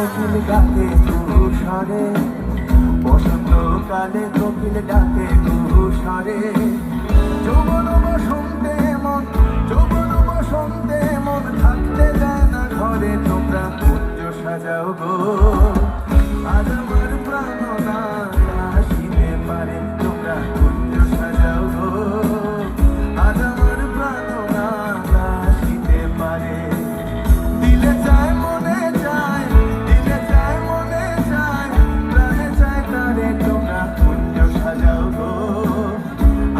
কোকিল ডাকে তুষারে, বসন্তকালে কোকিল ডাকে তুষারে। যৌবন বসন্তে মন, যৌবন বসন্তে মন থাকতে দেয় না ঘরে। তোমরা কুঞ্জ সাজাও গো, আজ আমার প্রাণ না আসিতে পারে। তোমরা কুঞ্জ সাজাও গো, আজ আমার প্রাণ না আসিতে পারে। দিলে চায় মনে চায়, দিলে চায় মনে চায়, প্রাণে চায় তারে। তোমরা কুঞ্জ সাজাও গো,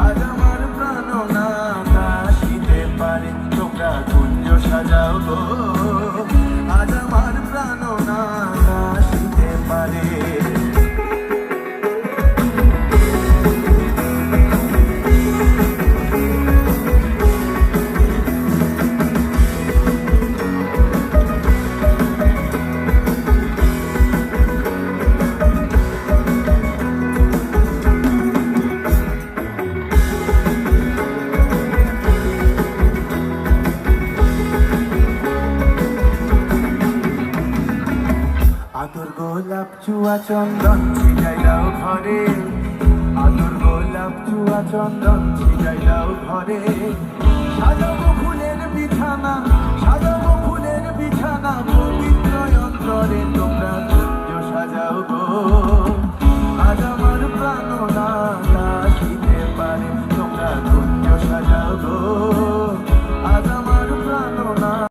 আজ আমার প্রাণ না আসিতে পারে। তোমরা কুঞ্জ সাজাও গো, আজ আমার প্রাণ না আসিতে পারে। আদর গোলাপ চুয়া চন্দন ছিটাইলাও ঘরে, আদর গোলাপ চুয়া চন্দন ছিটাইলাও ঘরে। সাজাবো ফুলের বিছানা, সাজাবো ফুলের বিছানা।